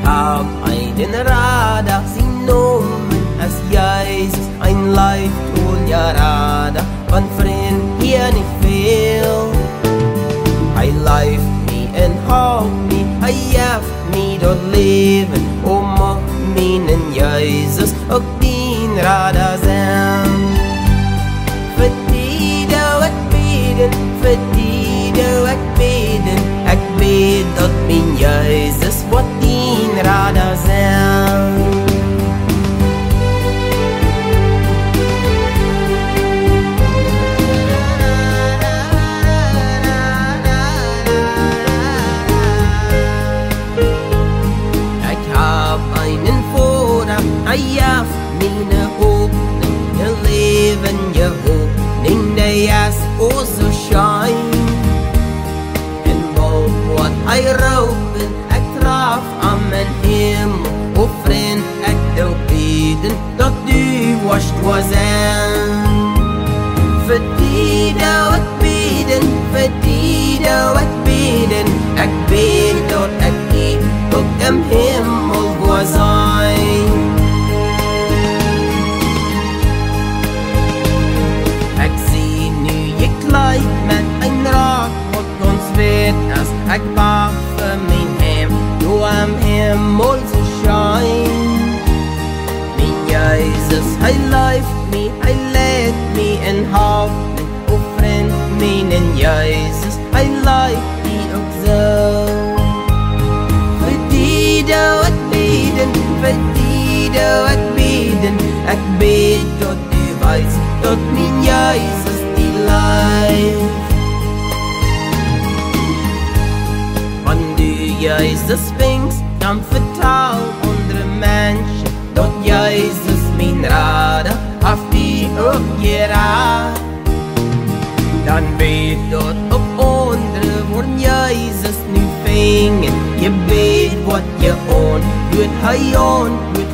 hab einen Radar, sie noemen as Jesus, ein life tool jarada, van vriend hier niet veel. Hij life me en houdt me, hij jaft me door leven, mag mijn Jezus ook dien radar zijn. Verdiede wat bidden, verdiede wat bidden, ik bid dat mijn Jezus wat dien radar zijn. Hij jaft mijn hoopning, je leven, je hoopning, de jas o zo shine. En boven wat hij roepen, ik traf aan mijn hemel. O vriend, ik wil bidden, dat u wascht was aan. Verdiede wat bidden, verdiede wat bidden, ik bid dat ik op hem hemel was zijn. Met een raak wat ons weet als ik bag voor mijn hem, doe hem hemel zo shine. Mijn Jezus, hij lift me, hij leidt me en houdt me, o vriend, mijn Jezus, hij lift me ook zo. Verdiede wat bidden, verdiede wat bidden, ik bid tot u wijs, tot mijn Jezus life. Wann du Jesus fängst, dann vertrau andere Menschen, dort Jesus mein Radar auf die auch gerad. Dann bet dort auf andere, wo Jesus nu fängen, je bet wat je on, doet hij on, doet